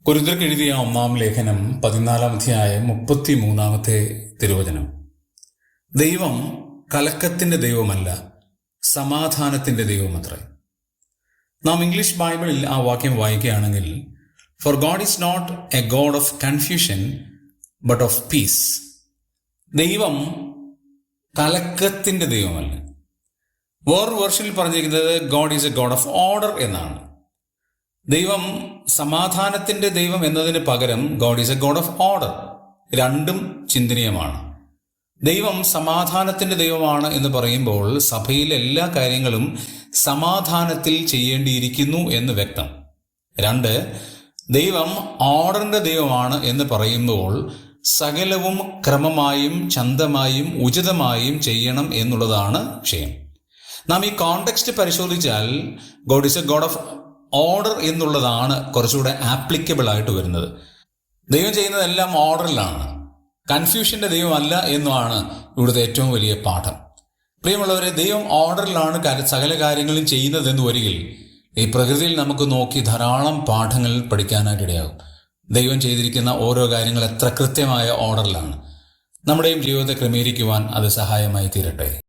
കൊരിന്ത്യർക്ക് എഴുതിയ 1-ാം ലേഖനം 14-ാം അധ്യായം 33-ാമത്തെ തിരുവചനം. ദൈവം കലക്കത്തിന്റെ ദൈവമല്ല, സമാധാനത്തിന്റെ ദൈവമത്രേ. നാം ഇംഗ്ലീഷ് ബൈബിളിൽ ആ വാക്യം വായിക്കുകയാണെങ്കിൽ, for God is not a God of confusion but of peace. ദൈവം കലക്കത്തിന്റെ ദൈവമല്ല. വേറൊരു വെർഷനിൽ പറഞ്ഞിരിക്കുന്നത് God is a God of order എന്നാണ്. ദൈവം സമാധാനത്തിന്റെ ദൈവം എന്നതിന് പകരം God is a God of order. രണ്ടും ചിന്തനീയമാണ്. ദൈവം സമാധാനത്തിന്റെ ദൈവമാണ് എന്ന് പറയുമ്പോൾ സഭയിലെ എല്ലാ കാര്യങ്ങളും സമാധാനത്തിൽ ചെയ്യേണ്ടിയിരിക്കുന്നു എന്ന് വ്യക്തം. 2, ദൈവം ഓർഡറിന്റെ ദൈവമാണ് എന്ന് പറയുമ്പോൾ സകലവും ക്രമമായും ചന്തമായും ഉചിതമായും ചെയ്യണം എന്നുള്ളതാണ് വിഷയം. നാം ഈ കോണ്ടെക്സ്റ്റ് പരിശോധിച്ചാൽ God is a God of order എന്നുള്ളതാണ് കുറച്ചുകൂടെ ആപ്ലിക്കബിൾ ആയിട്ട് വരുന്നത്. ദൈവം ചെയ്യുന്നതെല്ലാം ഓർഡറിലാണ്. കൺഫ്യൂഷന്റെ ദൈവമല്ല എന്നുമാണ് ഇവിടുത്തെ ഏറ്റവും വലിയ പാഠം. പ്രിയമുള്ളവരെ, ദൈവം ഓർഡറിലാണ് സകല കാര്യങ്ങളും ചെയ്യുന്നതെന്ന് വരികിൽ ഈ പ്രകൃതിയിൽ നമുക്ക് നോക്കി ധാരാളം പാഠങ്ങൾ പഠിക്കാനായിട്ടിടയാകും. ദൈവം ചെയ്തിരിക്കുന്ന ഓരോ കാര്യങ്ങൾ എത്ര കൃത്യമായ ഓർഡറിലാണ്. നമ്മുടെയും ജീവിതത്തെ ക്രമീകരിക്കുവാൻ അത് സഹായമായി തീരട്ടെ.